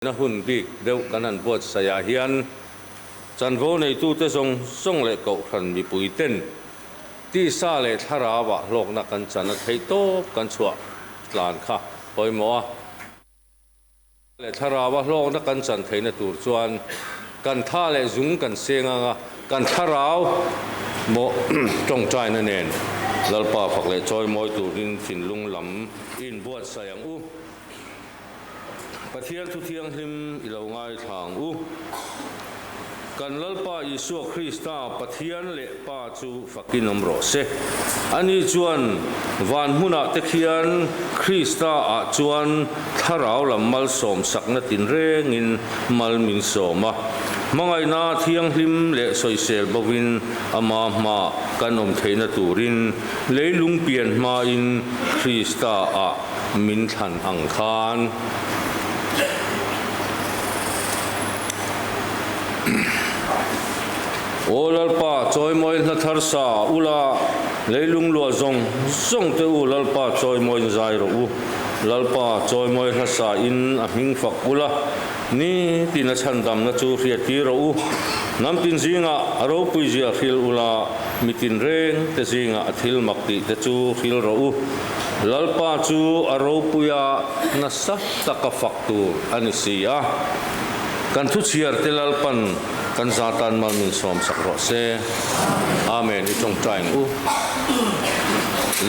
na hun bik deuh kan an buat saya hian chanvo nei tu te song le ko khan mi pui ten ti sa le thara wa lok na kan chana thei to kan chua tlan kha poimo a le thara wa lok na kan chan thei na tur chuan kan tha le zung kan senga kan tharau mo tong chai na nen lalpa phak le choi moi turin fin lung lam in buat sayang u pathian thu thiang hlim ilo ngai thang u kan lalpa Isu Krista pathian le pa chu fakin omro se ani chuan van huna te khian Krista a chuan tharau lam mal som sakna tin reng in mal min soma mangai na thiang hlim le soisel bowin ama ma kan om theina turin leilung pian ma in Krista a min than ang khan olalpa choi moi na tharsa ula leilung lo zong te u lalpa choi moi zai ro u lalpa choi moi na sa in a hing fak ula ni tina chandam na chu ria ti ro u nam tin zinga aro pui zia khil ula mitin reng te zinga athil makti te chu khil ro u lalpa chu aro puya na sa taka faktu ani sia kan thu chiar te lalpan kan zatan mal min som sakro se amen itong trying u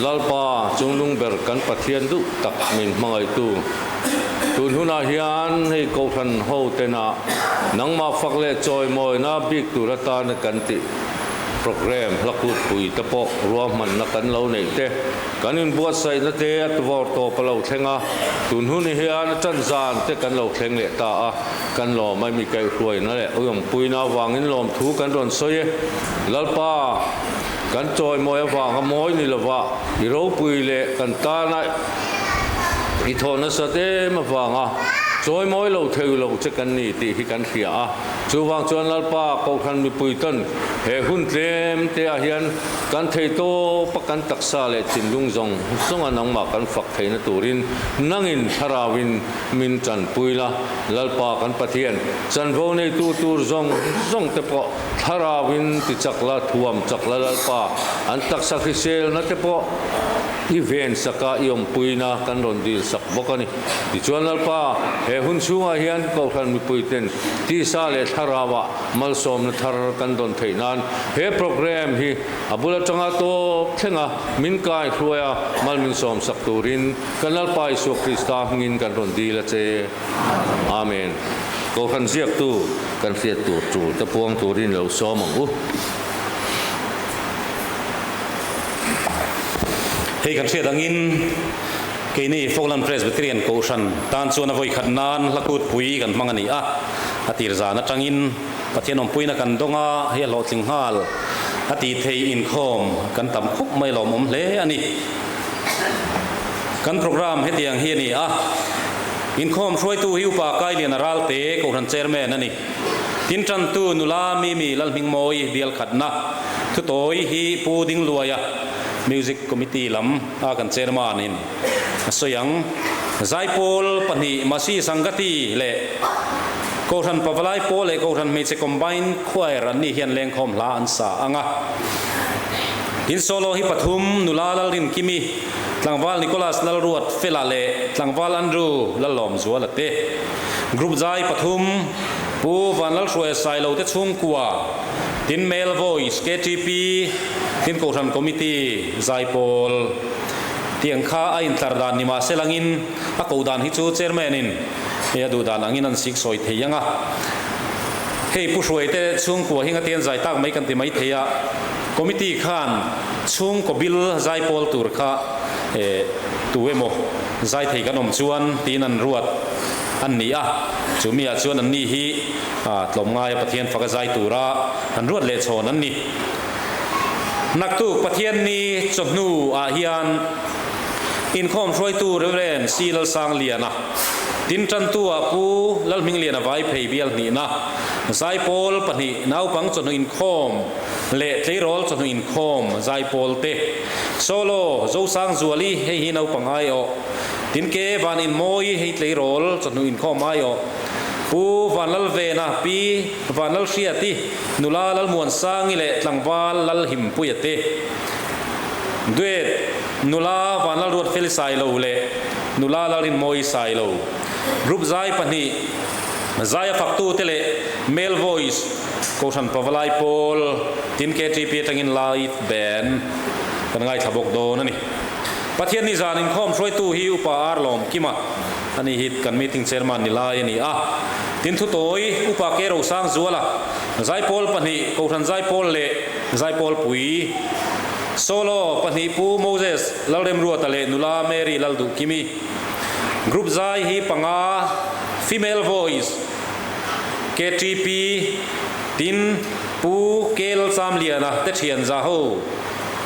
lalpa chunglung ber kan pathian du tak min mangai tu tun huna hian hei ko than ho tena nangma fakle choi moi na big tu rata na kan ti program lakut pui tapo ruam man na kan lo nei te kanin buat sai na te at vor to palo thenga tun hu ni hian chan zan te kan lo thleng le ta a kan lo mai mi kai hruai na le uyam pui na wangin lom thu kan ron soye lalpa kan choi moi awang a moi ni lawa i ro pui le kan ta na i thona sa te ma wanga choi moi lo theu lo che kan ni ti hi kan khia a chu wang chuan lalpa ko khan mi pui tan he hun tlem te a hian kan thei to pakan taksa le chinlung zong anang ma kan fak theina turin nangin tharawin min chan puila lalpa kan pathian chan vo nei tu tur zong te po tharawin ti chakla thuam chakla lalpa an taksa khisel na te po event saka iom puina kan ron dil sak bokani ti chuan lalpa he hun chunga hian ko khan mi puiten ti sa le tharawa mal som na thar kan don theinan he program hi abula changa to thenga min kai hruaya mal min som sak turin kan lalpa Isu Krista ngin kan ron dil che amen ko khan ziak tu kan fiat tu ta puang turin lo som u hei kan thriat angin keini Falkland Presbyterian Koshan tan chuan a voi khat nan lakut pui kan hmangani a atir zan atangin pathian om puina kan donga he lo tling hal ati thei in khom kan tam khup mai lom om hle ani kan program hetiang hi ni a in khom throi tu hiu pa kai lian ral te ko ran chairman ani tin tran tu nula mi lal hming moi bial khatna thu toi hi pu ding luaya music committee lam a kan chairman in soyang zaipol pani masi sangati le ko ran pawalai pol le ko ran me che combine choir an ni hian leng khom la an sa anga in solo hi pathum nulalal rin kimi tlangwal Nicholas lal ruat fela le tlangwal Andrew lalom zuala te group zai pathum pu van lal shwe sai lo te chung kwa tin male voice KTP tin ko ran committee zaipol tiang kha a in tar dan ni ma selangin a ko dan hi chu chairman in ya du dan angin an sik soi theyanga hei pu shwe te chung kwa hinga tian zai tak mai kan ti mai theya committee khan chung ko bil zaipol tur kha tuemo zai thei kan om chuan tin an ruat an ni a chumi a chuan an ni hi tlom ngai pathian faka zai tura an ruat le chon an ni naktu pathian ni chonu a hian in khom throi tu reverend silal sang liana tin tran tu a pu lal ming liana vai phei bial ni na zai pol pani nau pang chonu in khom le tleirol chonu in khom zai pol te solo zo sang zuali hei hi nau pangai o tin ke van in moi hei tlei rol chanu in kho mai o pu van lal ve na pi van lal ria ti nula lal muan sang ile tlangwal lal him puyate duet nula van lal ruat fel sai lo le nula lal in moi sai lo group zai pani zaya faktu tele male voice ko san pawlai pol tin KTP tangin live band kan ngai thabok do na ni pathian ni zanin khom throi tu hi upa arlom kima ani hit kan meeting chairman ni lai ni a tin thu toi upa ke ro sang zuala zai pol pani ko san zai pol le zai pol pui solo pani pu Moses lalrem ruat ale nula Mary laldu kimi group zai hi panga female voice KTP tin pu kel sam liana te thian za ho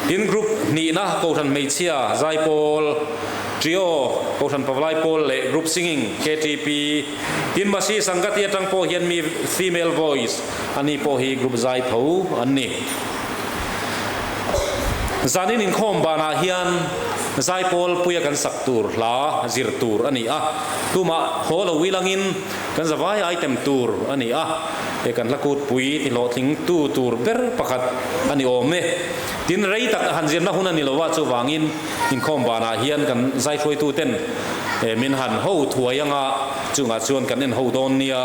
tin group ni na ko than meichia zai pol trio ko than pawlai pol le group singing KTP tin basi sangati atang po hian mi female voice ani po hi group zai tho anni zanin in khom bana hian zai pol puya kan saktur la zir tur ani a tuma holo wilangin kan zawai item tur ani a e kan lakut pui ti lo thing tu tur ber pakhat ani ome tin rei tak han zir na hun ani lowa chu wangin in khom bana hian kan zai throi tu ten e min han ho thuayanga chunga chuan kan en ho don nia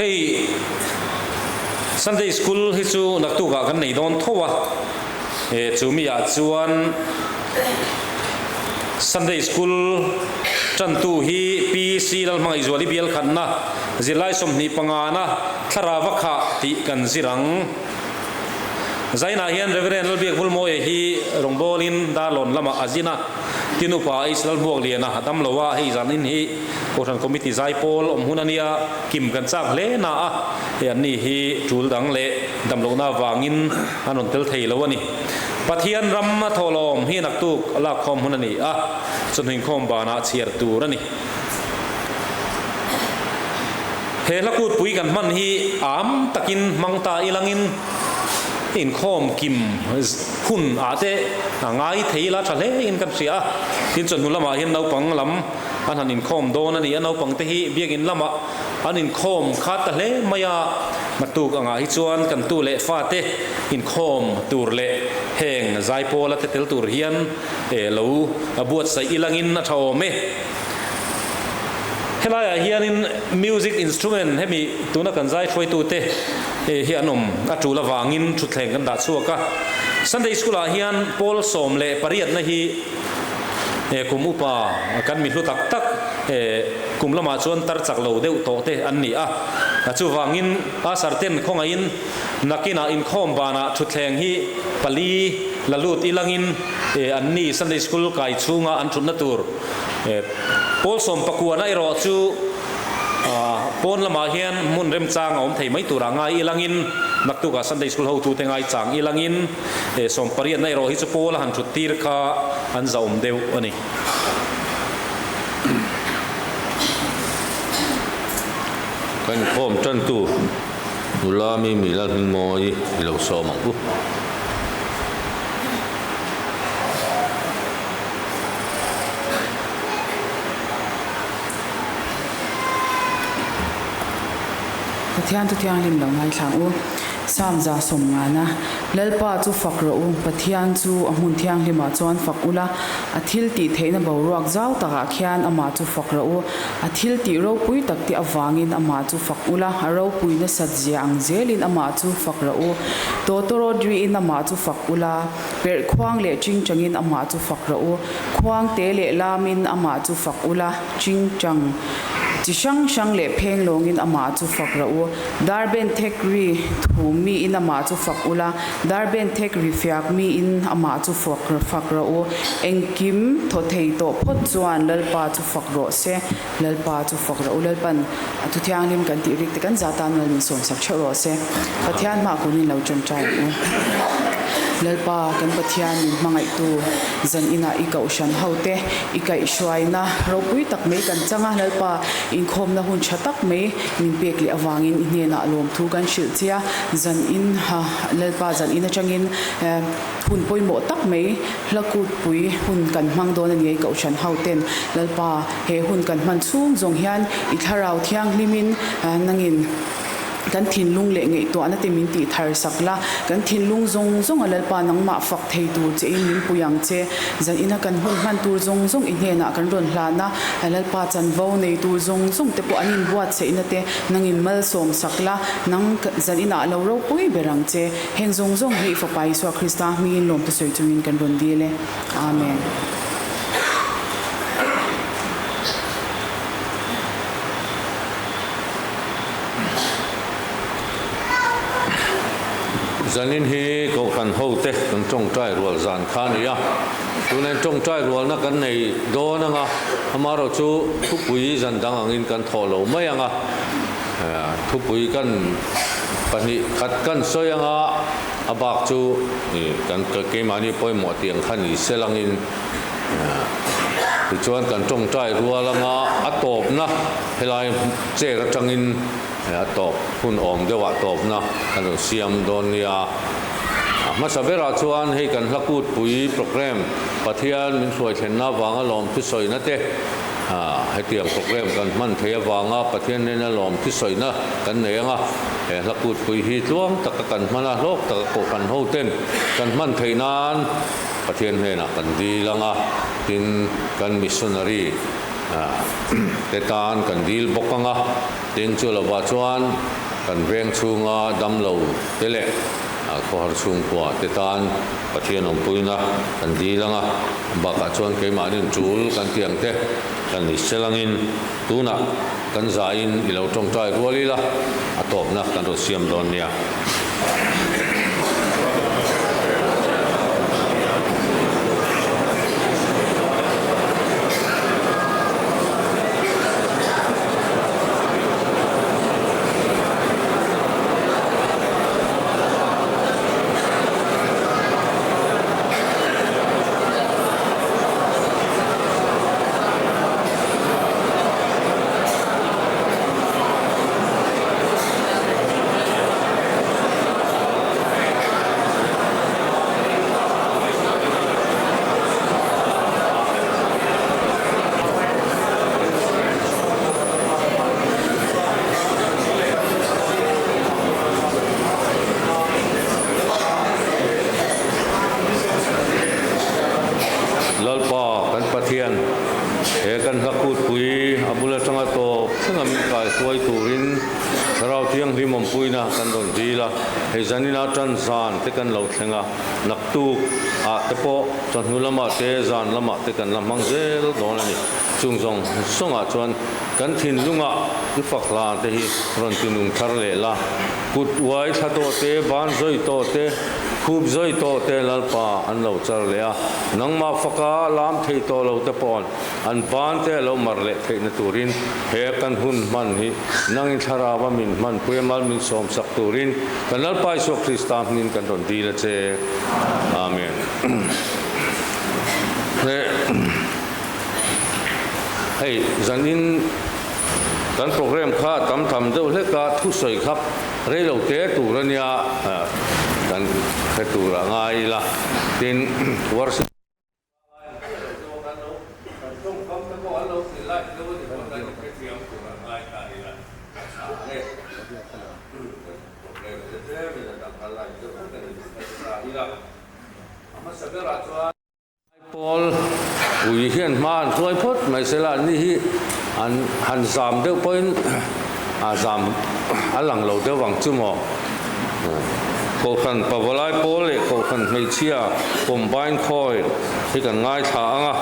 hey Sunday school hi chu naktu ga kan nei don thowa e chumi a chuan Sunday school chan tu hi PC lal mai zuali bial khanna zilai somni pangana tharawa kha ti kan zirang zaina hian reverend albek bulmo e hi rongbolin dalon lama azina tinupa islal buak liana hadam lowa hi zanin hi koran committee zai pol hunania kim kan chak le na a e ani hi tul dang le damlo na wangin anon tel thei lawani pathian ramma tholom hi naktuk ala khom hunani a chunhin khom bana chiar turani he lakut pui kan man hi am takin mangta ilangin in khom kim hun ate ngai theila thale in kan sia tin chon hulama hian no pang lam an han in khom don ani no pang te hi biagin lama an in khom khat ta le maya matuk anga hi chuan kan tu le fa te in khom tur le heng zai pola te tel tur hian e lo abuat sai ilangin na thome helaya hian in music instrument hemi tuna kan zai throi tu te hi anom atula wangin thuthleng kan da chuaka Sunday school a hian pol som le pariat na hi kumupa kan mi hlu tak tak kumlama chuan tar chak lo deuh to te an ni a chu wangin a sarten khonga in nakina in khom bana thuthleng hi pali lalut ilangin an ni Sunday school kai chunga an thunna tur pol som pakuana iro chu pon lama hian mun rem chang om thei mai tura ngai ilangin naktu ka Sunday school ho tu te ngai chang ilangin som pariat nai ro hi chu pol han thu tir kha an zaum deu ani kan khom chan tu nula mi la hing moi lo so mang u pathian tu thiang lim lo ngai thlang u samza somngana lalpa chu fakro u pathian chu amun thiang lima chuan fakula athil ti theina boruak zau taka khian ama chu fakro u athil ti ro pui takti awangin ama chu fakula aro puina sajia angzelin ama chu fakro u totoro dri in ama chu fakula per khwang le chingchangin ama chu fakro u khwang te le lamin ama chu fakula chingchang chi shang shang le pheng longin ama chu fakra u darben thekri thumi in ama chu fakula darben thekri fiak mi in ama chu fakra u engkim thothei to phot chuan lalpa chu fakro se lalpa chu fakra u lalpan atu thiang lim kan ti rik te kan zatan nal min som sak chero se pathian ma kunin lo chon chai u lalpa kan pathian min mangai tu zan ina I kau shan haute I kai shwaina ropui tak mai kan changa lalpa in khom na hun chatak mai min pek li awangin ine na lom thu kan shil chia zan in ha lalpa zan ina changin hun poi mo tak mai lakut pui hun kan mang don ani kau shan hauten lalpa he hun kan man chung zong hian I tharau thiang limin nangin kan thin lung le ngei to ana te min ti thar sakla kan thin lung zong zong alalpa nang ma fak thei tu che in min puyang che zan ina kan hun man tur zong zong in hena kan ron hlana alalpa chan vo nei tur zong zong te po anin buat che ina te nangin mal som sakla nang zan ina lo ro pui berang che heng zong zong hi fa pai so krista mi lom te soi chungin kan ron dile amen zanin hi ko kan ho te kan tong trai rual zan khan ya tu nen tong trai rual na kan nei do na nga amaro chu thu pui zan dang angin kan tholo mai anga thu pui kan pani khat kan soyanga abak chu ni kan ke mani poi mo tiang khan ni selangin tu chuan kan tong trai rual anga atop na helai che ra tangin atop hun om dewa top na kan siam don ya ma sabera chuan hei kan lakut pui program pathian min suai thenna wanga lom thu soi na te hei tiang program kan man theya wanga pathian ne na lom thu soi na kan neanga lakut pui hi tluang tak kan mana lok tak ko kan ho ten kan man theinan pathian he na kan di langa tin kan missionary tetan kan dil bokanga tin chu lawa chuan kan reng chunga damlo tele ko har chung kwa tetan pathian ong puina kan dilanga baka chuan ke manin chul kan tiang te kan ni selangin tuna kan zain ilo tong tai rualila atop na kan ro siam don nia pathian he kan hakut pui abula tanga to sangam ka suai turin sarau tiang limom puina kan don dila he zanina tan zan te kan lo thenga naktu a tepo chon hulama te zan lama te kan lamang zel don ani chungzong songa chuan kan thin lunga fakla te hi ron tinung thar le la kut wai thato te ban zoi to te khub zoi to te lalpa an lo char le a nangma faka lam thei to lo te pon an ban te lo mar le thei na turin he kan hun man hi nangin thara wa min man puemal min som sak turin kan lalpa so krista nin kan don di la che amen hey zanin kan program kha tam tham deuh hle ka thu soi khap re lo te turania kan ketura ngai la tin wars Paul ui hian man tuai phot mai sela ni hi an han zam deuh point a zam alang lo deuh wang chumo ko khan pawalai pole ko khan meichia combine khoi hi kan ngai tha anga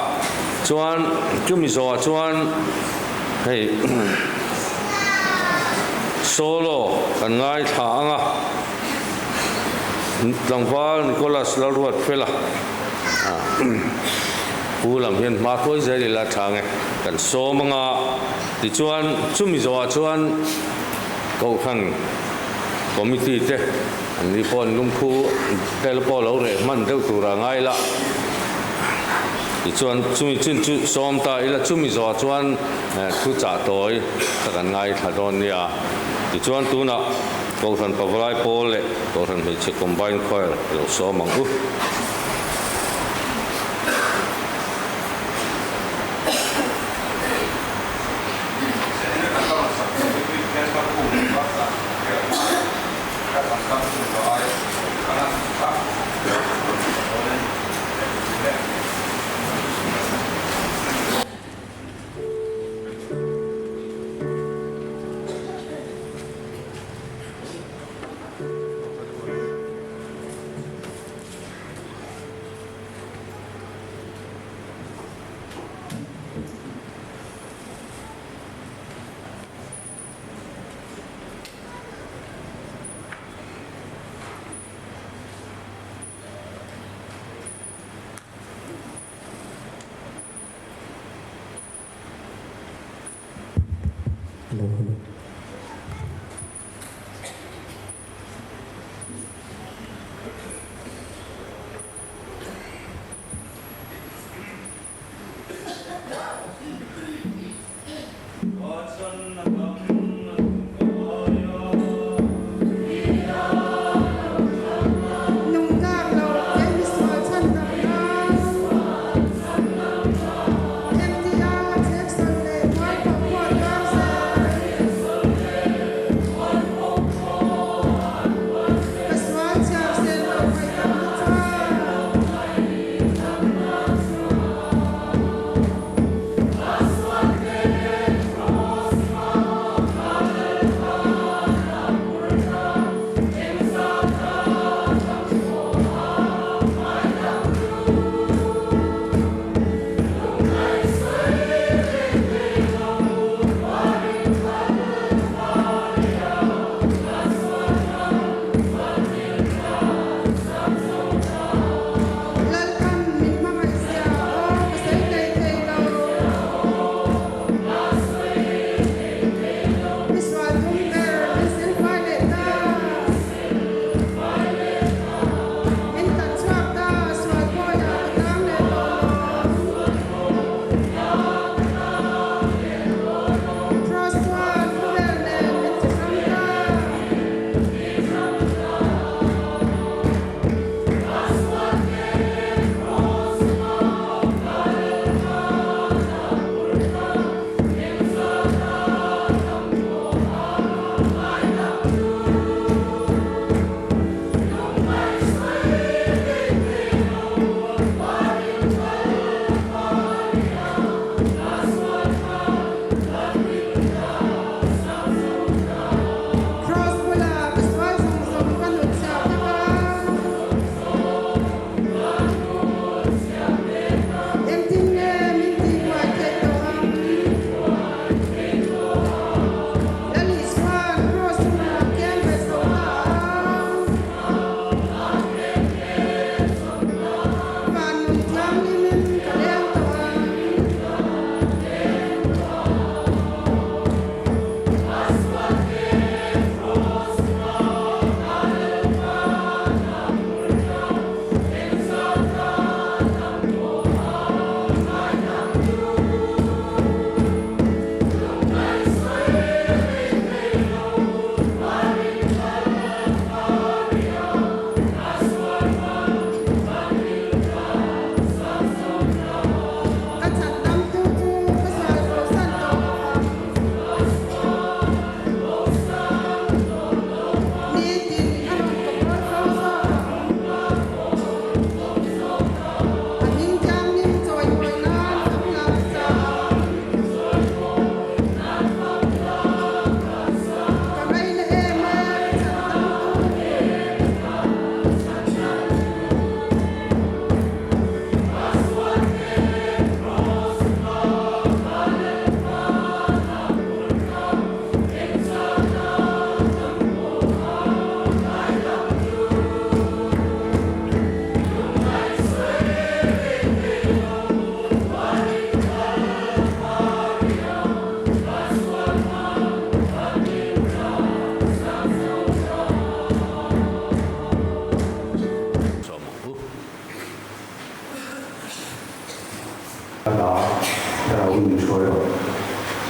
chuan chumi zo chuan hei solo kan ngai tha anga langwal Nicholas Laruat fela pulam hian ma khoi zeli la thange kan so manga ti chuan chumi zo chuan ko khan committee te อันนี้ปอนลุงคูเตลปอเราเรมันเท่าตัวง่ายละอีชวนจุมีจุซ้อมตาอีละจุมีจอชวนทุจ่าตัวตะกันง่ายถ้าโดนเนี่ยอีชวนตัวน่ะกองทัพปวายโพลเลยกองทัพมีเช็คคอมไบน์คอยเราซ้อมมังคุ Hãy subscribe cho kênh Ghiền Mì Gõ để không bỏ lỡ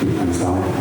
I'm sorry.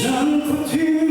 난 버티고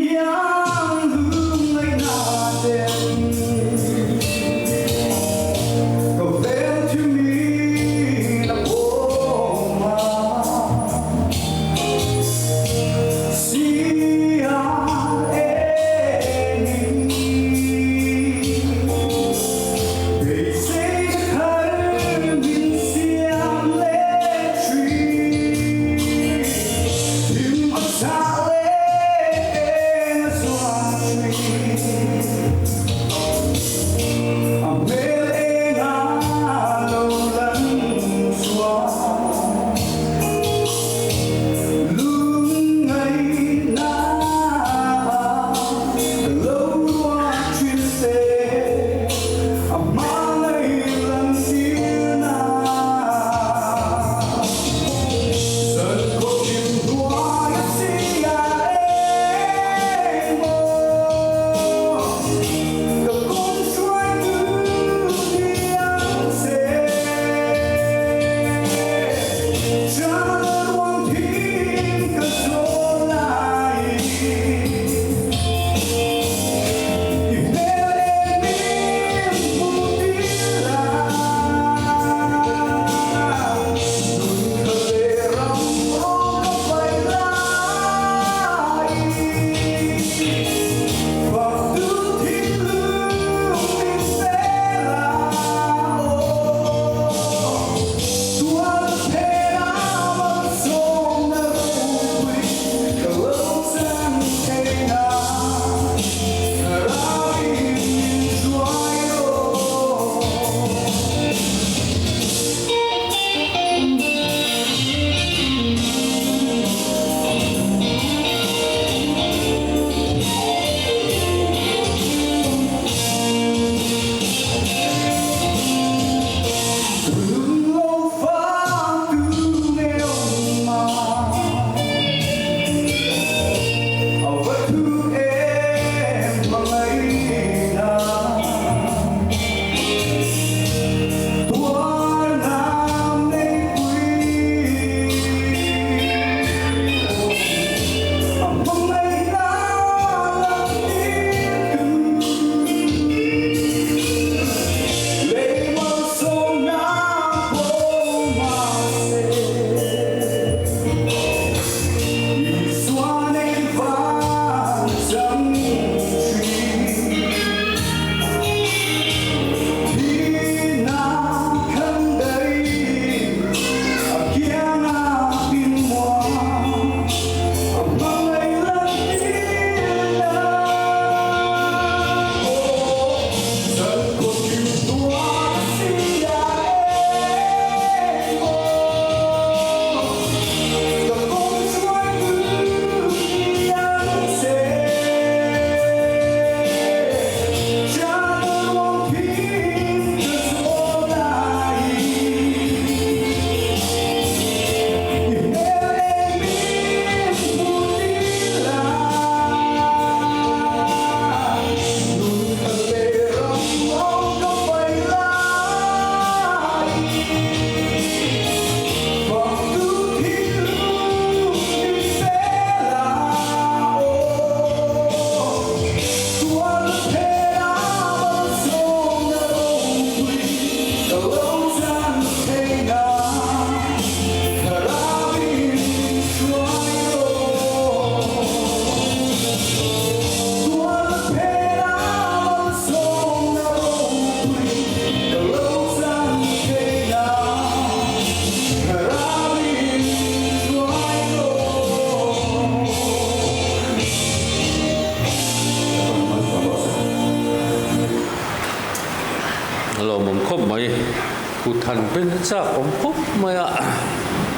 khăn bên chắc ông phúc mày ạ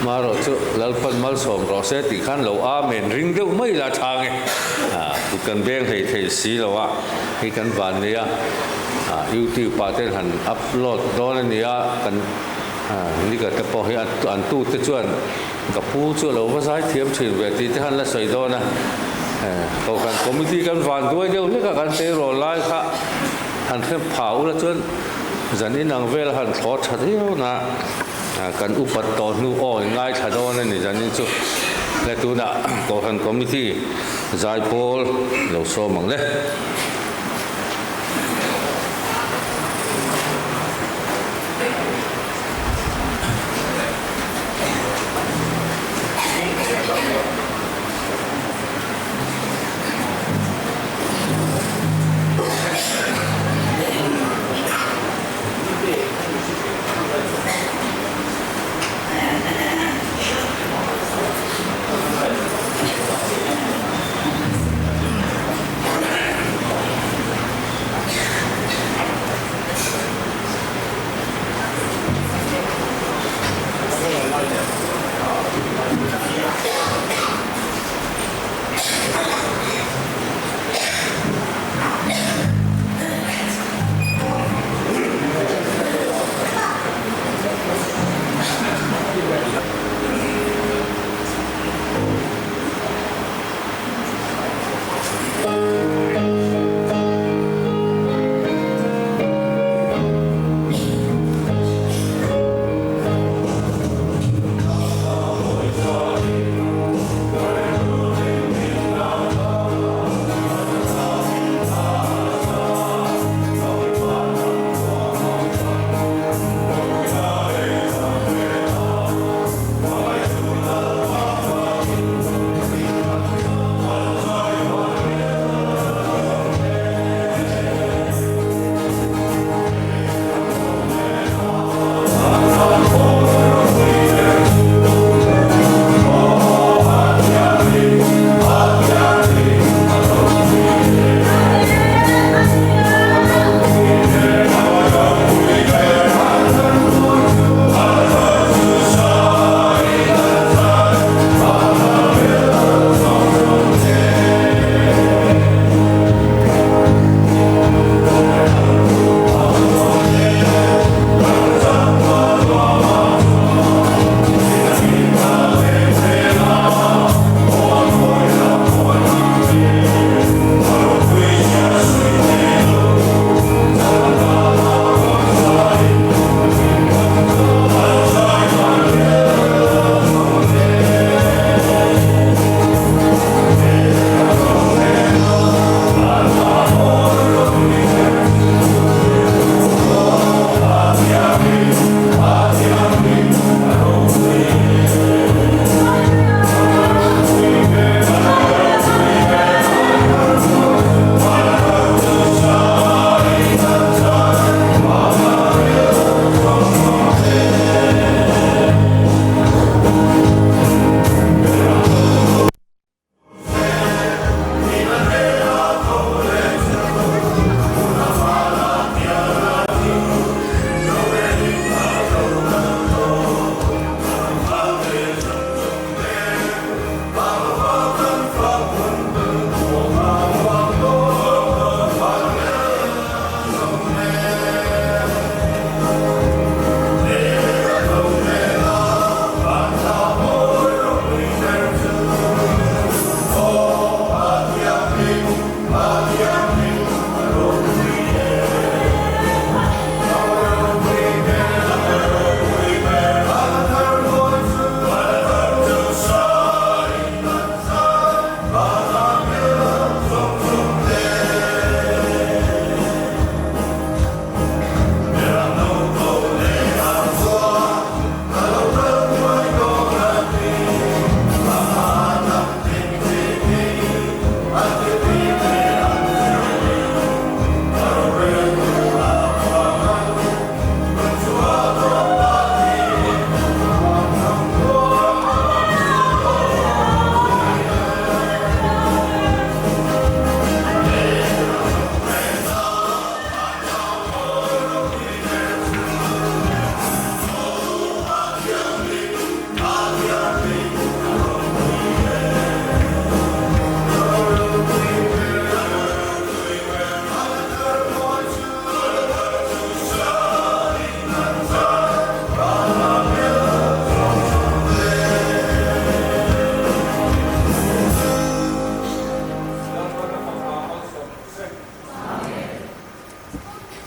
mà rồi chứ lal pan mal som rồi sẽ thì khăn lâu à mình ring đâu mấy là thang ấy tụ cần beng thầy xí lâu à thì cần van này YouTube pa tên hẳn upload đó là này cầnนี่ก็จะพอให้อันตู้จะชวนกับผู้ช่วยเราภาษาเทียมเฉียนเวทีที่หันละใส่ดอนะเขากันคอมมิตี้กันฟันด้วยเดียวนี่ก็กันเตะรอไล่ค่ะหันแค่เผาละจนจันนี้นางเวลหันทอดชัดเดียวนะกันอุปตอนนู่อ้อยง่ายชัดดอนั่นนี่จันนี้จุและตัวน่ะเขากันคอมมิตี้ใจโพลเราโซ่มังเลย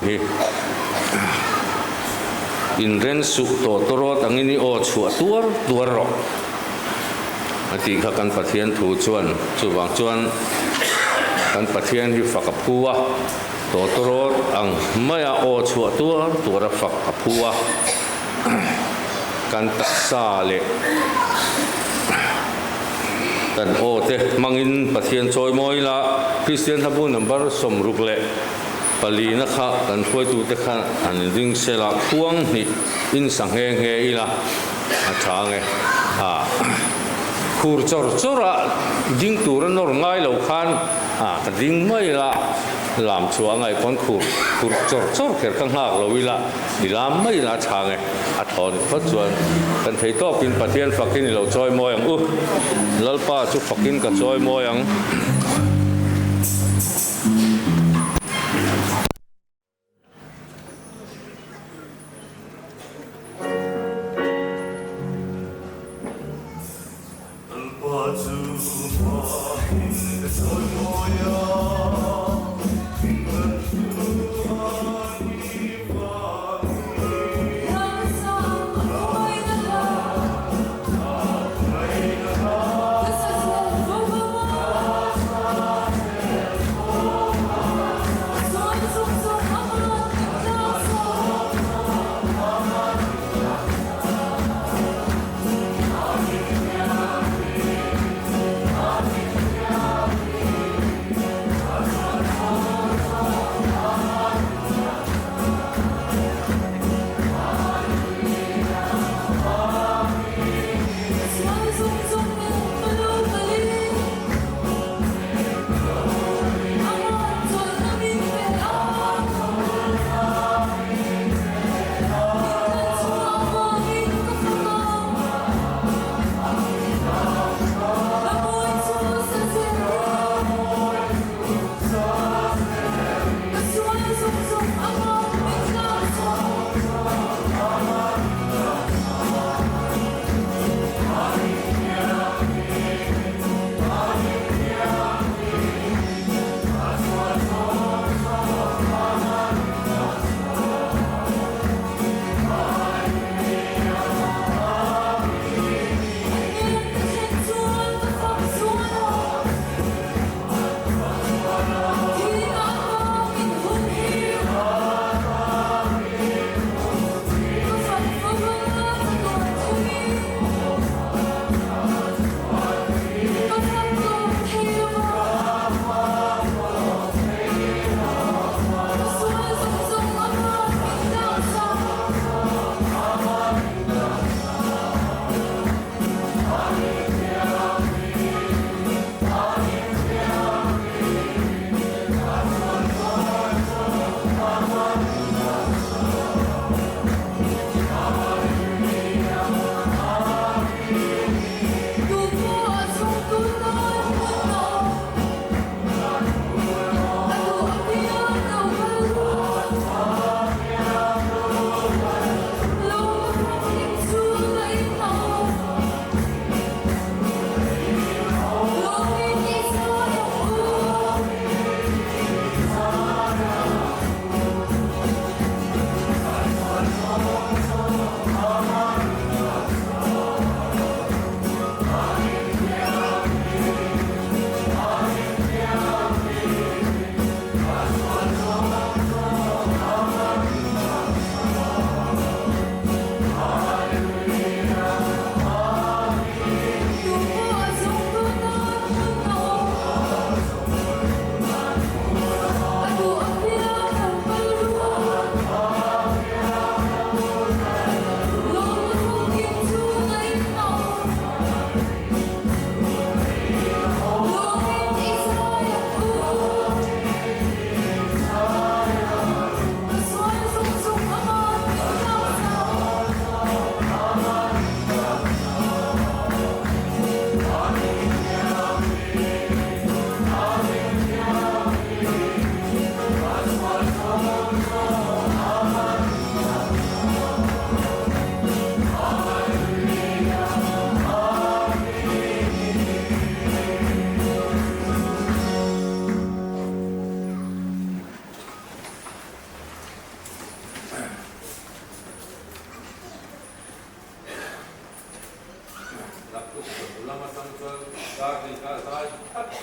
hi in ren su to torot angini o chua tuar ro ati kha kan pathian thu chuan chuwang chuan kan pathian hi fakapua to torot ang maya o chua tuar fakapua kan taksa le kan o te mangin pathian choi moi la Christian habu number som ruk le pali na kha kan phoi tu te kha an ding sela khuang ni in sang he ila a tha nge khur chora ding tur nor ngai lo khan ka ding mai la lam chuang ngai kon khur chor kher kang hak lo ila ni lam mai la tha nge a thon pha chuan kan thei to pin pathian fakin lo choi moi ang lalpa chu fakin ka choi moi ang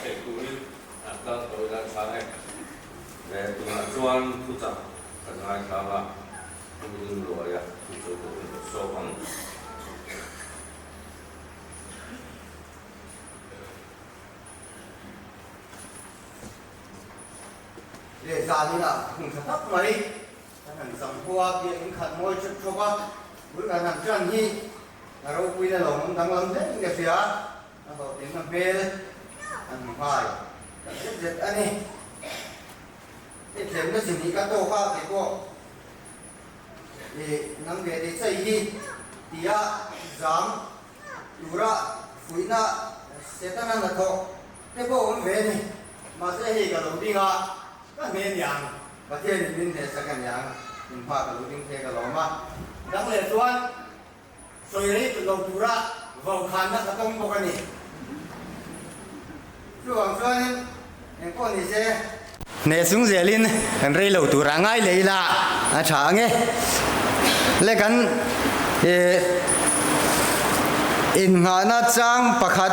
เด็กตัวนี้ตั้งตัวด้านซ้ายและตัวจวนผู้จับกันง่ายครับว่าผู้ยืนรวยผู้ช่วยตัวโซ่ของเรื่องจานี่ล่ะคุณสตับมาดิท่านสังพวกยังขัดมวยชุดชกว่าบุญการนั่งจันที่เราคุยได้หลงดังลำเด็กเสียแล้วก็เป็นน้ำเบลอันพายแต่เด็ดอันนี้ที่เขียนในสิ่งนี้ก็โตข้าวที่พวกน้ำเบลที่ใส่ที่ตียาจามยูระฝุ่ยน่ะเสตันนั่นละทอที่พวกมันเวนี่มาเสียให้กับหลงดีงาก็เมียนอย่างประเทศนี้เป็นเทศกาลอย่างเป็นภาคกับลูกดิ้งเทกับหลงมาดังเลยส่วนสวยนี้เป็นลงตุระวงคันนักต้องบอกกันนี่ช่วงส่วนนี้เห็นคนนี้เช่เนสุงเจลินเห็นเรื่องลงตุระง่ายเลยล่ะอาชาเงี้ยเล่กันอินงานาจังประคัด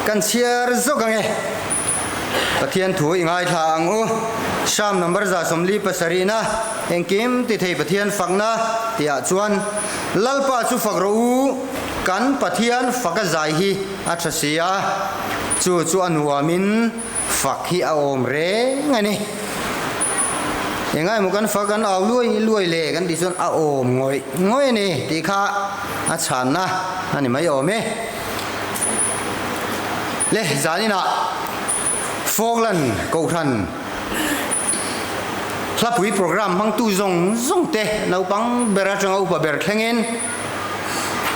กันเชียร์สุกังเงี้ยปะเทียนถูอีง่ายทางชามนัมเบอร์จ่าสมลีปัสรีนะเองกิมติเทปะเทียนฝักนะที่อาจวนลัลปาจูฝักรู้กันปะเทียนฝักใจฮีอัจฉริยะจูอันหัวมินฝักฮีอาอมเร่ไงนี่ยังไงมุกันฝักกันเอาลุยเล่กันดิส่วนอาอมงอยนี่ที่ข้าอาชานนะอันนี้ไม่อมเล่จานี่นะฟอกลันกูทันคลับวิโปรแกรมมังตูซงเตะเราปังเบรจังอุปเบรแข่งเงิน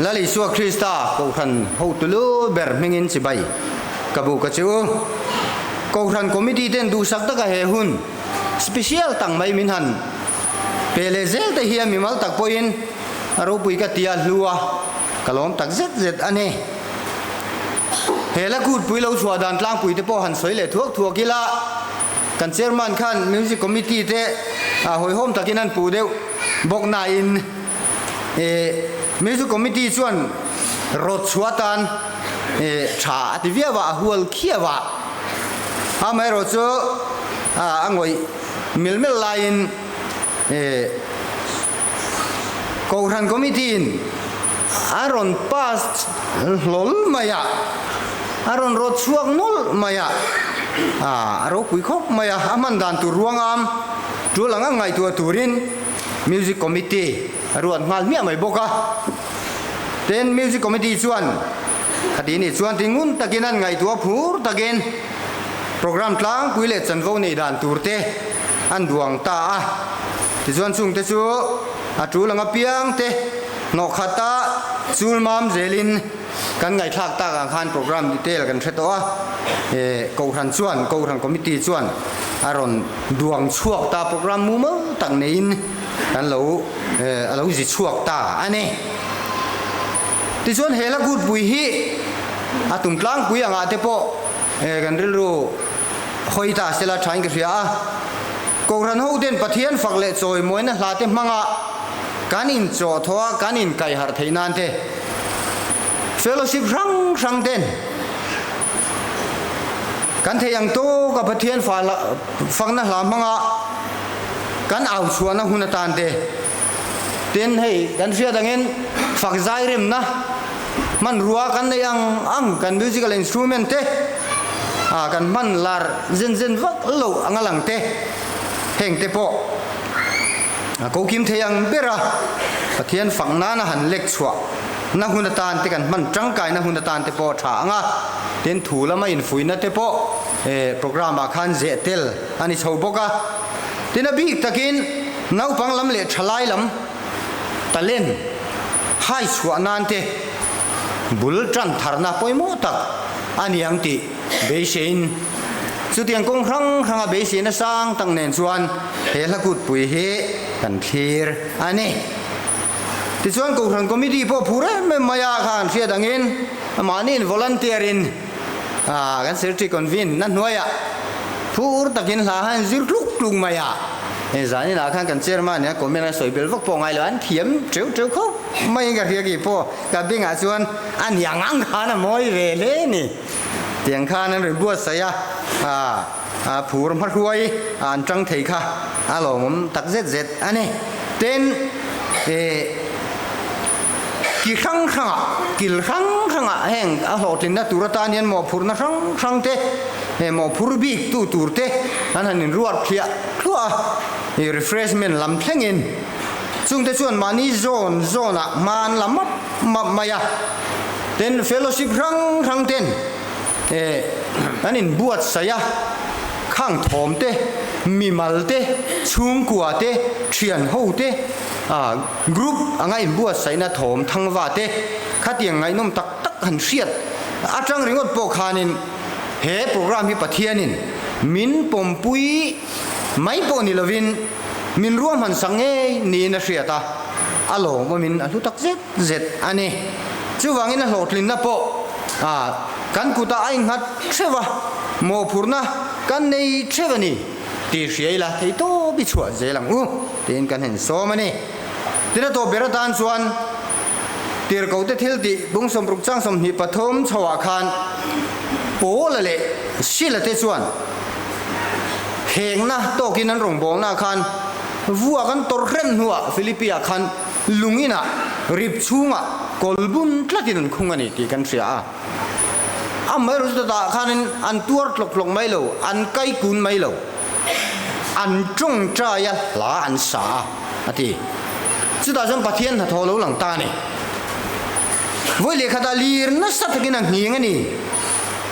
แล้วลิสัวคริสตากูทันหูตุลูเบรมิงินสิบายกับบุกจิวกูทันคอมมิตี้เต้นดูสักตะกะเฮหุนสเปเชียลตั้งไม่มินหันเปเลเซลแต่เฮียมิมัลตักปอยน์รูปุยกะเตียลัวกะลอมตักเจ็ดอันนี้เฮลักูดปุยเราชัวดันกลางปุยเตปอหันสวยเลยทั่วกิละกันเชอร์มันขันมิวสิกคอมมิตี้เตหอยโฮมตะกินันปูเดวบอกนายอินมิวสิกคอมมิตี้ส่วนรถชัวตันชาติเวียวะหัวเขียวะไม่รถชัวอังวยมิลไลน์กูทันคอมมิตี้อารอนพาสหลลมายาอารอนรถช่วงนุลมายาเราคุยคบมายาอามันดันตัวรวงอามตัวหลังไงตัวตูรินมิวสิกคอมมิตี้รวดงานเมียไม่บอกเต้นมิวสิกคอมมิตี้ส่วนคดีนี้ส่วนที่งุนตะกินันไงตัวผูรตะกินโปรแกรมกลางคุยเล็ดจันโวในด่านตูรเตอันดวงตาที่ส่วนสูงเตจูจูหลังเปียงเตนกขัตตาซูลมามเจลินกันไงทักตากันขันโปรแกรมดีเทลกันเสร็จตัวกูทันส่วนกูทันคอมมิตี้ส่วนอารอนดวงช่วงตาโปรแกรมมูมั้งตั้งนี้กันเราจิช่วงตาอันนี้ที่ส่วนเฮลักูดปุยฮีตุ่มกลางปุยอ่างอาเทปกันเรื่องหอยตาเสลาทายกันเสียกูทันหูเด่นปะเทียนฝักเล็ดซอยมวยนะลาเต็มมังการอินโจทว่าการอินไก่หาร์ไทยนั่นเถอะเฟลโลชิพรังเด่นการเทียงโตกับประเทศฟังนะหลามังการเอาชวนนะหุ่นตานเถอะเต้นให้การเสียดังเงินฝักใจริมนะมันรัวกันในอังกันมิวสิคัลอินสตูเมนต์เถอะกันมันลาร์เจนวักโลอังหลังเถอะเฮงเถอะปอกูคิมเทียงเบระประเทศฝั่งนั้นหันเล็กชัวนักหุ่นตานเตกันมันจังไก่นักหุ่นตานเตปอถางเต้นถูแล้วไม่อินฟุยนะเตปอโปรแกรมอาคารเจเตลอันนี้ชาวบกเต้นบีตะกินนักฟังลำเล็ดฉลายลำตะเล่นให้ชัวนันเตบุลจันทารนาปอยโมตักอันนี้ยังติเบเชนสุดที่ยังคงครั้งเบสินสร้างตั้งเนินส่วนเฮลักุดปุยเฮกันเคลียร์อันนี้ที่ส่วนกูทันคอมมิตี้พอผู้เร่ไม่มายาขันเสียดังเงินมานี่วอลันเทียรินกันเซอร์ติคอนวินนั่นหน่วยผู้ตะกินหลาหันซิรุกลุงมายาเฮ้ยสานี่หลาขันกันเชอร์มาเนี่ยก็ไม่น่าสวยเบลฟักปองไงเลยอันเทียมเจ้าเขาไม่กันเรียกกี่พอกับบิ่งส่วนอันอย่างอังคารมวยเวเลนี่ เตียงข้านั้นหรือบวชเสียผูรมัดรวยจังเถค่ะหลงผมตักเจ็ดอันนี้เต้นกี่ครั้งกี่ครั้งแห่งหลอดนะตุรตานีนหมอผูรนะครั้งเตะหมอผูรบีกตูรเตะอันนั้นรวดเคลียครัวrefreshment ลำเพ่งอินซึ่งแต่ส่วนมานี่โซนมันลำมายาเต้น fellowship ครั้งเต้นอันนี้บวชเสียข้างถมเตมีมัลเตชุงกัวเตเชียนหูเตกรุ๊ปอังไงบวชเสียนะถมทั้งว่าเตขัดยังไงนุ่มตักหันเสียดอาจารย์ริงอดโปคานินเฮโปรแกรมมีปะเทียนินมินปมปุยไม่ปนิลวินมินร่วมหันสังเงนีนะเสียตาอโลว่ามินอลุตักเจ็ดอันนี้จู่วังอินนะโหดลินนะโปกันกูตาไอ้หัดเชวะโมพูร์นะกันในเชวนี่ตีเสียละที่โตบิชัวเจลังตีนกันเห็นโซมันนี่ที่นั่นตัวเบรดานส่วนตีร์กูเตทิลติบุ้งสมรุกจังสมหิปฐมชวาคานโป้ละเละชิละเตส่วนเฮงนะโตกินนั้นรงบองนะคันวัวกันตัวเร่นหัวฟิลิปปิอาคันลุงอินะริบชูงะกอลบุนทลัดดินคุงอันนี้ที่กันเสียไม่รู้จะตาคันอันตัวหลงไม่รู้อันไกกุนไม่รู้อันจงใจลาอันสาอธิจุดอาจารย์ปะเทียนถ้าทอรู้หลังตาเนี่ยวันเลี้ยขดาลีร์นัสตะกินังเฮียงนี่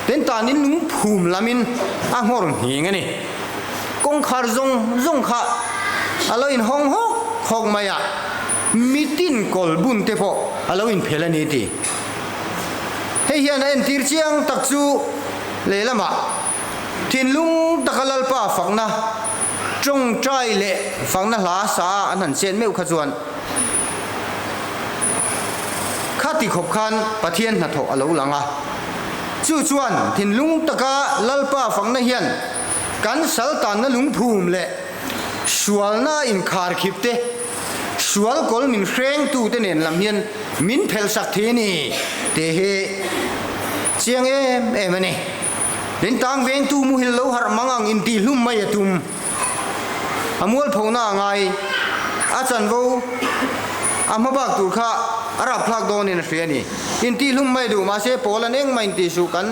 เต็นตานินนุ่งภูมิลามินหัวรงเฮียงนี่กงขารจงขาอะไรอินห้องหอกมายามิตินกอลบุนเตพออะไรอินเพลนีตีเฮียนันทีร์เชียงตักจูเลละมาทินลุงตะกลลป้าฝังนะจงใจเละฝังนะลาสาอันนั้นเซนไม่อุขจวนข้าติขบคันปะเทียนนัทโออลหลังจู่จวนทินลุงตะกะลลป้าฝังนะเฮียนกันสัลตานนะลุงภูมิเละสวลน่าอินคาร์คิปเตสวลกอลมินเคร่งตูเตเนนลำเฮียนมินเพลสักทีนี่เตเฮเชียงมันนี่เดินทางเวงตูมุฮิลโลหามังอังอินตีลุ่มไม่ตุมอามัวพงน่าไงอาจารย์วูอามาบักตูข้าอารับพลักโดนินเสียนี่อินตีลุ่มไม่ดูมาเสพโพลันเองไม่ตีสุกัน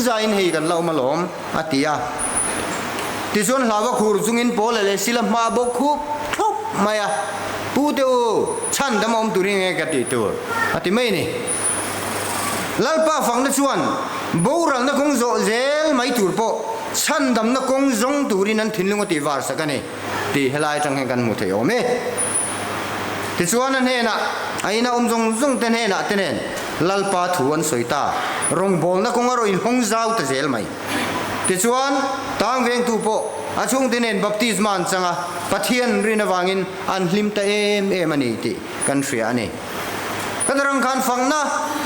ใจให้กันเรามาหลอมอาติยาที่ส่วนลาวคูรุจุงินโพลเลยสิลมาบกคุบครบมายาปูเตอฉันดำอมตุริงเอกติตัวอาติไม่นี่ลัลป้าฟังนะชวนบูรัลนักงโจเจลไม่ถูกปอฉันดำนักงจงตุรินันทิ้งลงตีวาร์สักนี่ตีเฮลัยจังเฮกันมุทยอมที่ชวนนั้นเฮนะไอ้น่าจงเตนเฮนะเตนลัลป้าทวนสวยตารงบอลนักงอรอินหงเจ้าตะเจลไม่ที่ชวนต่างเวงตูปออาชงเตนบัพติสมันจังอ่ะปัทเทียนรินาวางินอันลิมตะมันนี่ตีกันเสียนี่กระดังการฟังนะ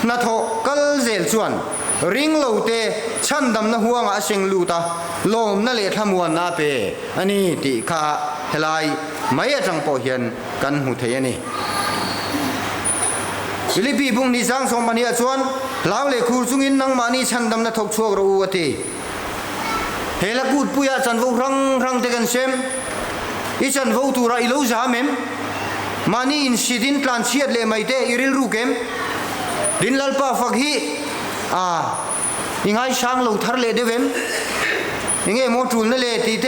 นัทโอกัลเซลชวนริงโลเตฉันดำนะหัวงาเชิงลูตาลมนั่นเลยทำวันนาเปอันนี้ติข้าเฮลัยไม่จังพอเห็นกันหุเทียนี่ฟิลิปปีบุงนิสังสมบัติชวนลาวเลคูซุงินนังมานี่ฉันดำนะทกชัวรู้ว่าตีเฮลักูดปุยอาจันวูรังเตกันเซมอีจันวูตูไรลูจามิมมานี่อินสิดินทรานเชียดเลไม่เตอิริลรูเกมดินลัลป้าฟักฮียังไงช่างลูกทาร์เลเดวิมยังไงมอจูลนั่นเลตีเต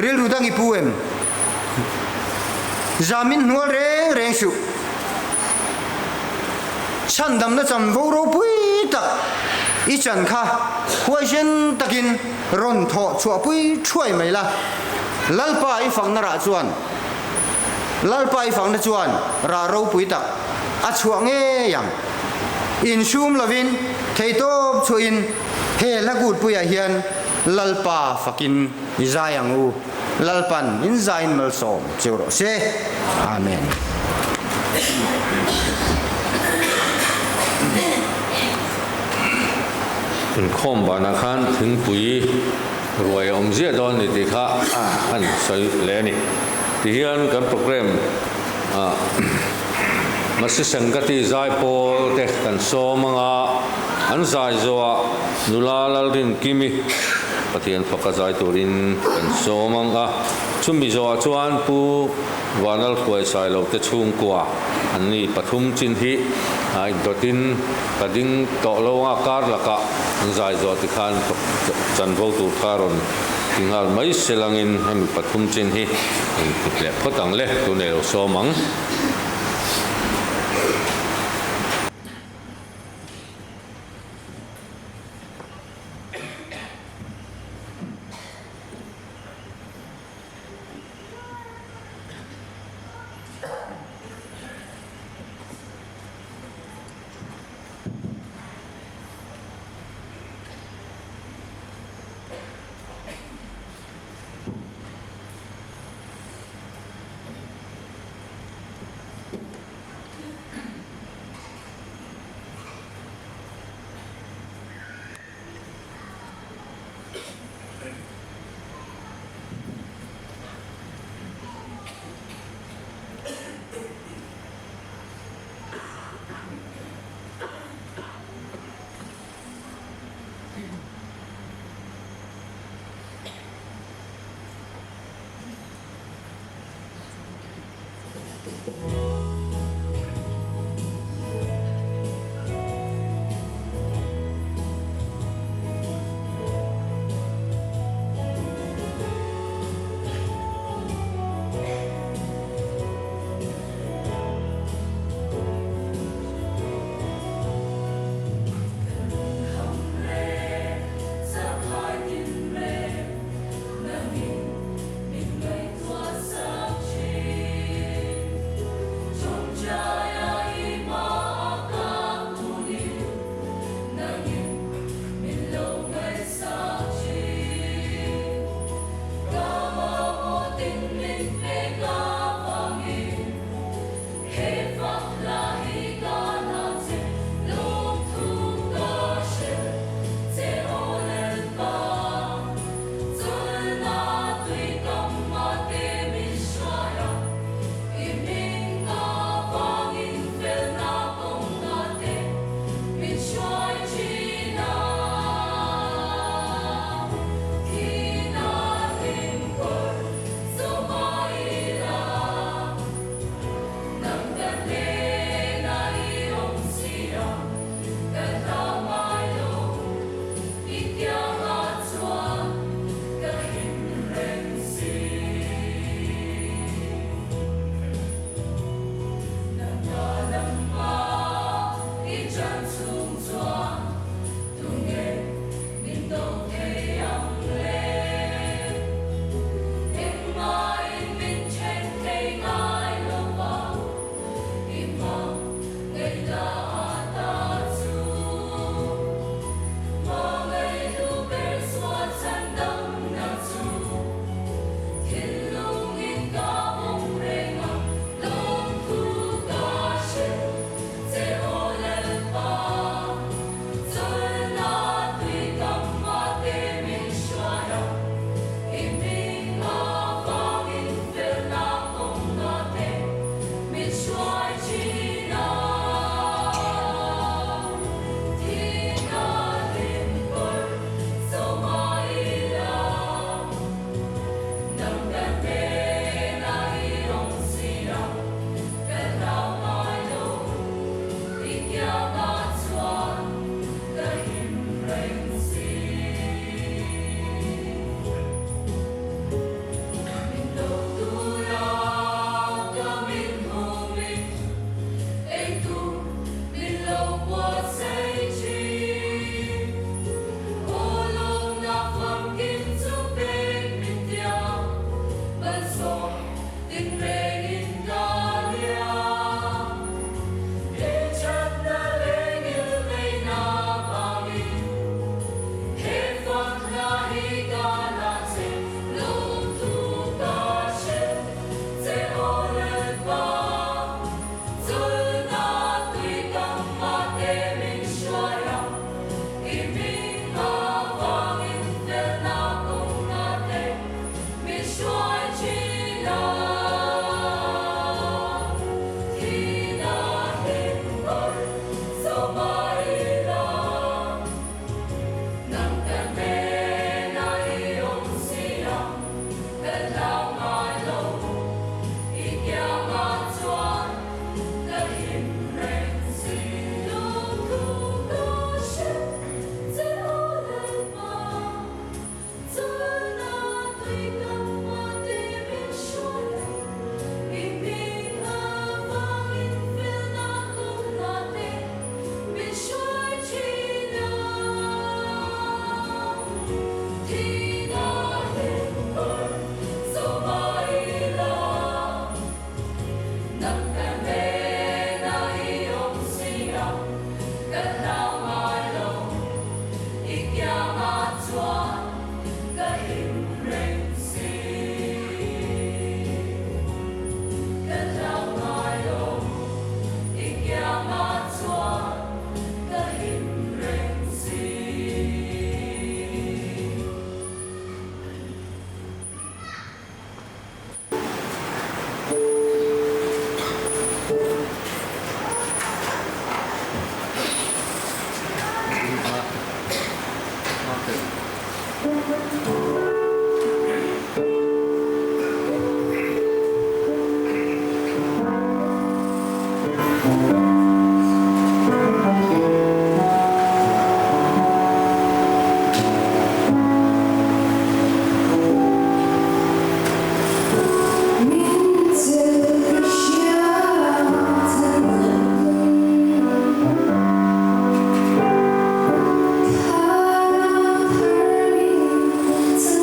ริลรูดังอีปูเอ็มจามินหัวเร่งชุฉันดำนะจำวูโรปุยตะอีจันข้าหัวเชนตะกินรอนทอชัวปุยช่วยไหมล่ะลัลป้าอีฟังนราจวนลัลไปฝั่งนัจวนรารูปุยตักอัจฉวงยังอินชุมลวินเทโตบชวินเฮลักูดปุยเฮียนลัลปาฟักินอิจายังอูลัลปันอินไซน์มัลโซมเจโรเซอาเมนเป็นข้อมบานาคันถึงปุยรวยอมเสียดอนนี่ติข้าอันใส่แลนี่ที่เฮียนกันโปรแกรม masi sangati zai pol te kan so manga an zai zoa nulalal rin kimi pathian phakazai turin kan so manga chumi zoa chuan pu wanal khoi sai lo te chung kwa ani pathum chin hi ai dotin kading to lo nga kar laka zai zo ti khan chan vo tu tharon tingal mai selangin hemi pathum chin hi le photang le tu ne so mang Hãy subscribe cho kênh Ghiền Mì Gõ để không bỏ lỡ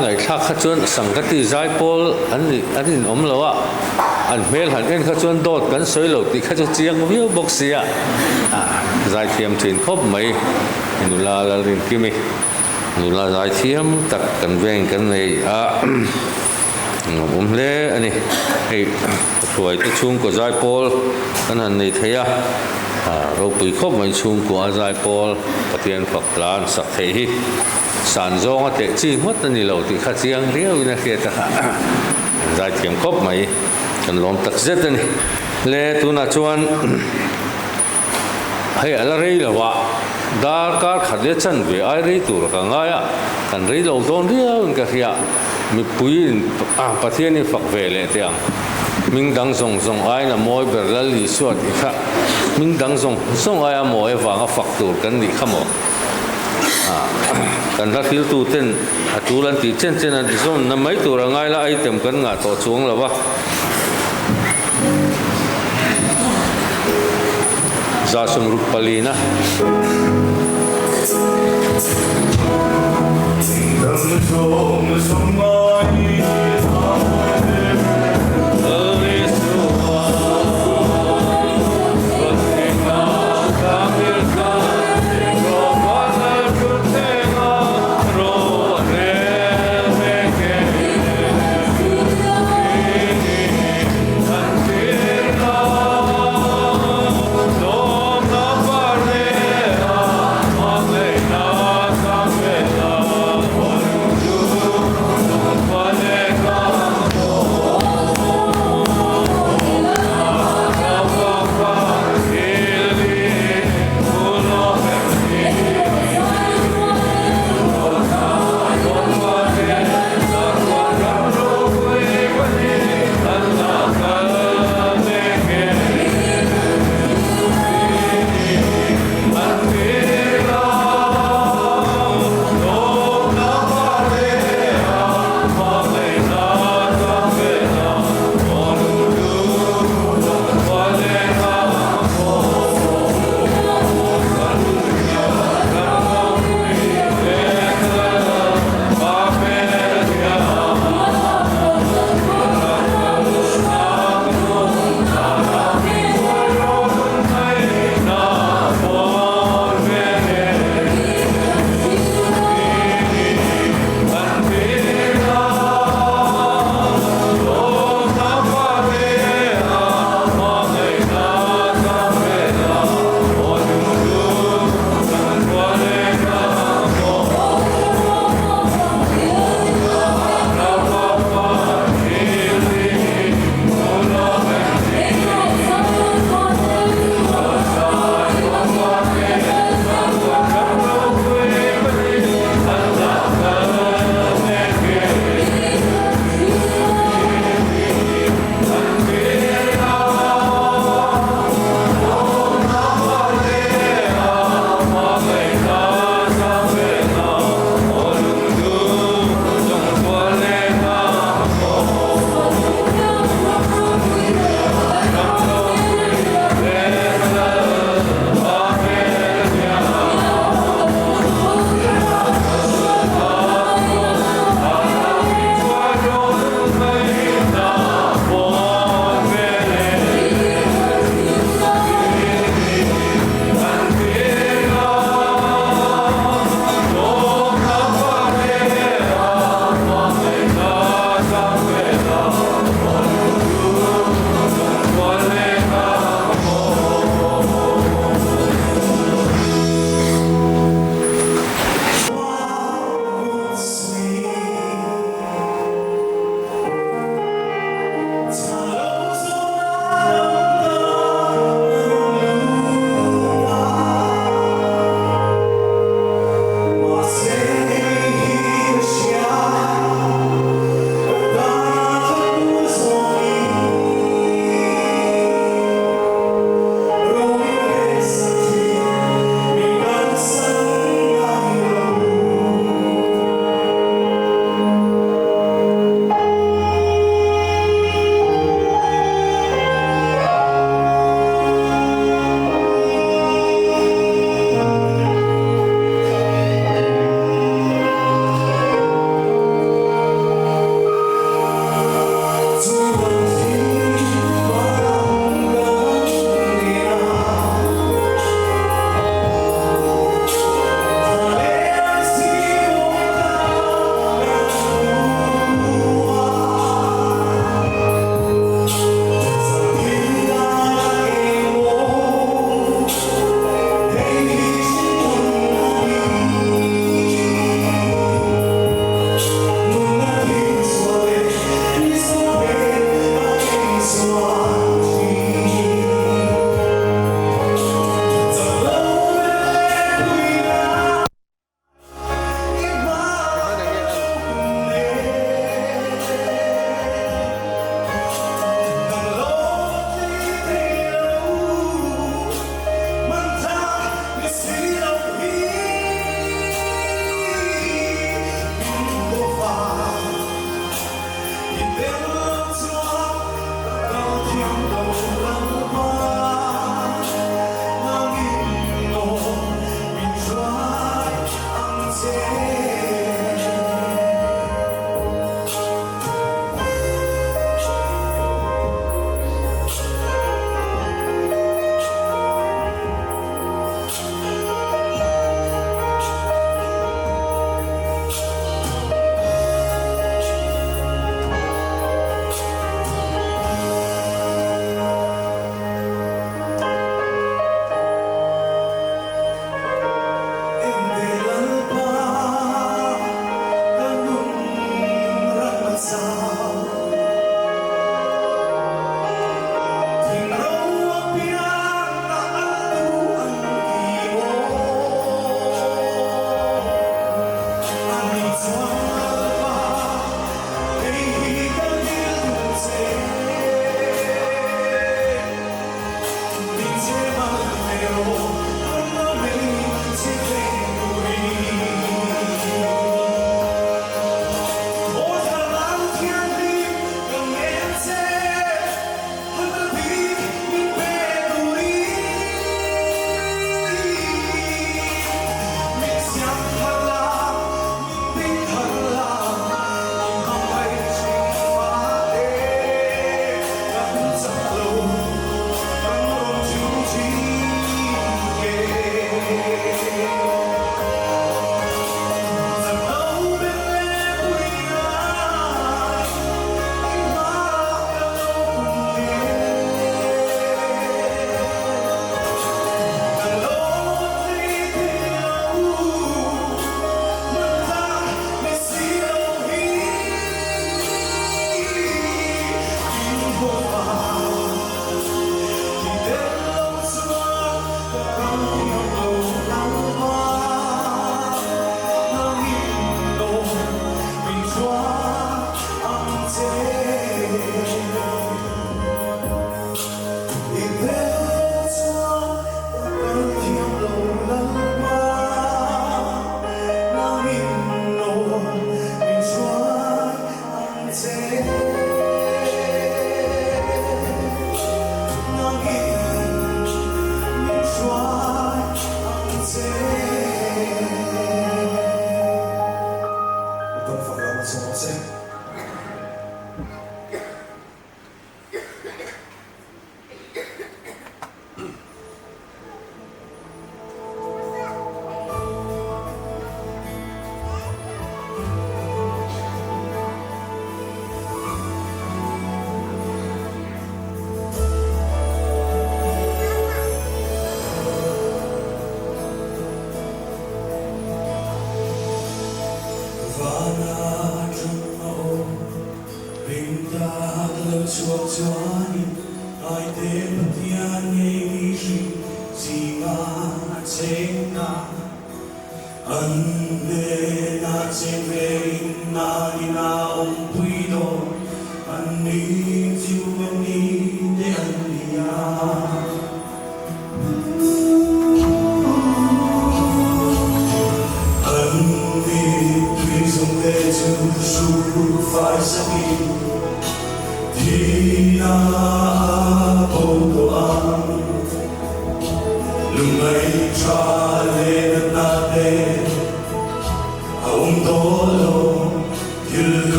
ngày khác khát chuan sang cái tí giải pol anh lâu à anh mail hẳn em khát chuan đốt gần soi lâu thì khát chuan chiang view box à giải thiam trên khop mấy nụ la rin kimi nụ la giải thiam tak kan veng kan này lẽ anh ấy tuổi cái chung của giải pol anh hẳn này thấy rồi bùi khóc mấy chung của giải pol và tiền phật lan sắc thế hi sản do ngắt tệ chi mất anh lâu thì khát chiang riêu na kia ta giải thiam khóc mấy kan lom tak zet anh lẽ tu na chuan hay là rei là vợ dar car khát lẽ chân về ai rei tu ra ngay à kan rei lâu don riêu cái kia mi pui pathian ni phật về lẽ tiang mình đang zong ai là mỗi bữa là lý suất đi khác mình đang zong ai mỗi vàng phật tu cần đi khăm cần ra thiếu tu tên tu lần thì trên là zong năm mấy tu là ngay là ai tìm cần ngã tổ xuống là vâng ra sum rupali na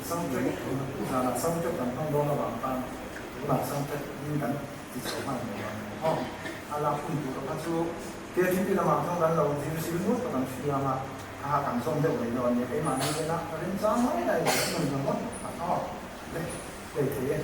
성격, 성격 감성도나 방방, 누나 성격 인간 지속하는 거. 알라푼도 가지고 대신비나 방송단 로 진실로 또 당시야마 다 감성되고 이런 게 많이 되나 그런 상황이라 이런 거. để thế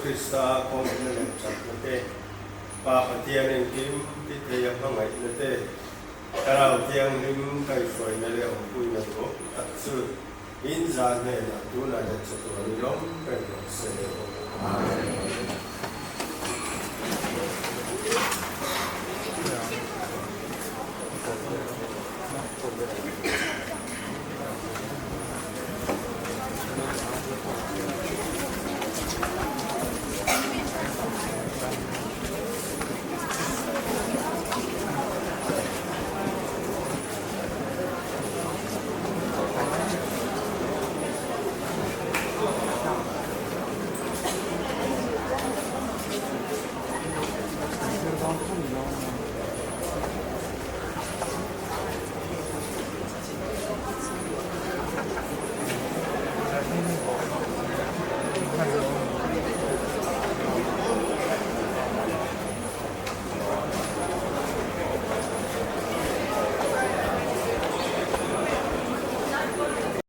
Krista kong inalim saknate papatian en kim titaya hangai nate karau tiang lim kai soi na le ong pui na ko atsu in za ne na tu na le chatu rom pe se amen